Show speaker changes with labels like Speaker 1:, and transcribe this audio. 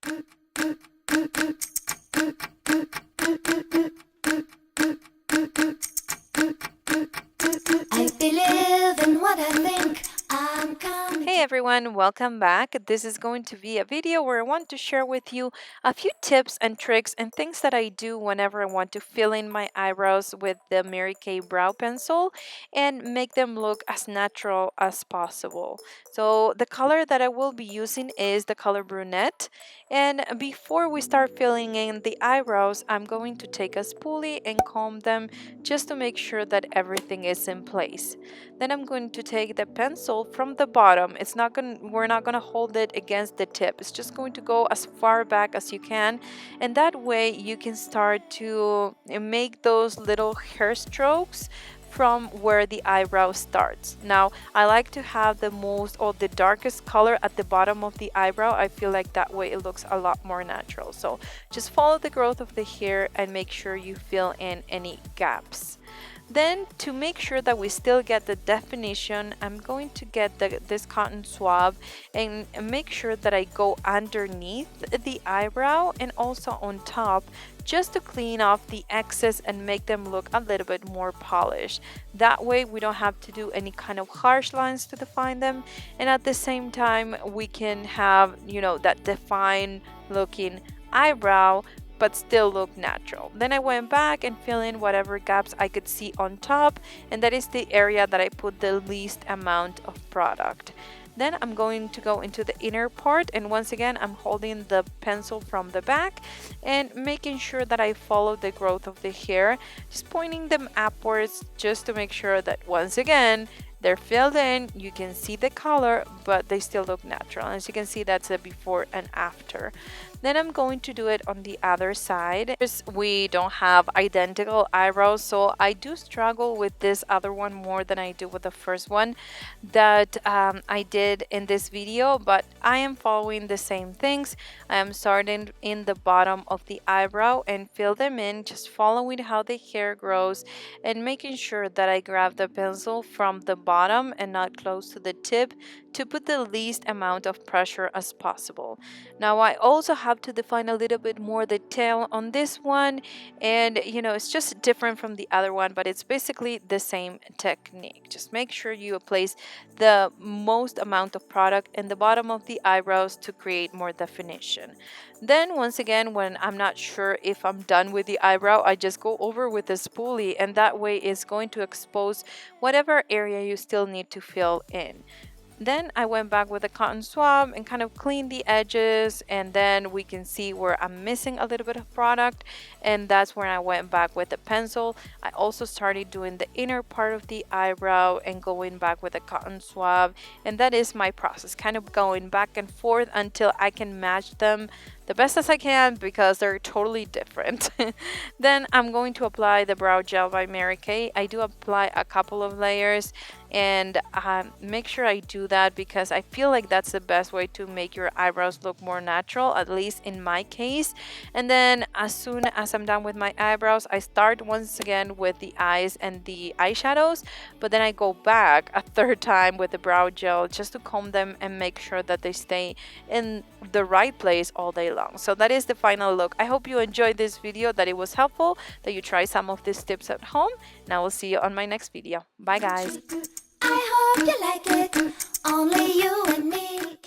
Speaker 1: I believe in what I think. I'm coming.
Speaker 2: Hey everyone, welcome back. This is going to be a video where I want to share with you a few tips and tricks and things that I do whenever I want to fill in my eyebrows with the Mary Kay brow pencil and make them look as natural as possible. So the color that I will be using is the color brunette. And before we start filling in the eyebrows, I'm going to take a spoolie and comb them just to make sure that everything is in place. Then I'm going to take the pencil from the bottom. We're not going to hold it against the tip. It's just going to go as far back as you can. And that way you can start to make those little hair strokes from where the eyebrow starts. Now, I like to have the most or the darkest color at the bottom of the eyebrow. I feel like that way it looks a lot more natural. So just follow the growth of the hair and make sure you fill in any gaps. Then, to make sure that we still get the definition, I'm going to get this cotton swab and make sure that I go underneath the eyebrow and also on top, just to clean off the excess and make them look a little bit more polished. That way we don't have to do any kind of harsh lines to define them, and at the same time we can have, that defined looking eyebrow but still look natural. Then I went back and fill in whatever gaps I could see on top, and that is the area that I put the least amount of product. Then I'm going to go into the inner part, and once again I'm holding the pencil from the back and making sure that I follow the growth of the hair, just pointing them upwards just to make sure that once again they're filled in. You can see the color, but they still look natural. As you can see, that's a before and after. Then I'm going to do it on the other side. We don't have identical eyebrows, so I do struggle with this other one more than I do with the first one that I did in this video, but I am following the same things. I am starting in the bottom of the eyebrow and fill them in, just following how the hair grows and making sure that I grab the pencil from the bottom and not close to the tip to put the least amount of pressure as possible. Now I also have to define a little bit more the tail on this one, and it's just different from the other one, but it's basically the same technique. Just make sure you place the most amount of product in the bottom of the eyebrows to create more definition. Then once again, when I'm not sure if I'm done with the eyebrow, I just go over with a spoolie, and that way it's going to expose whatever area you still need to fill in. Then I went back with a cotton swab and kind of cleaned the edges, and then we can see where I'm missing a little bit of product, and that's when I went back with the pencil. I also started doing the inner part of the eyebrow and going back with a cotton swab, and that is my process, kind of going back and forth until I can match them the best as I can because they're totally different. Then I'm going to apply the brow gel by Mary Kay. I do apply a couple of layers, and make sure I do that because I feel like that's the best way to make your eyebrows look more natural, at least in my case. And then as soon as I'm done with my eyebrows, I start once again with the eyes and the eyeshadows, but then I go back a third time with the brow gel just to comb them and make sure that they stay in the right place all day long. So that is the final look. I hope you enjoyed this video, that it was helpful, that you try some of these tips at home, and I will see you on my next video. Bye guys.
Speaker 1: I hope you like it. Only you and me.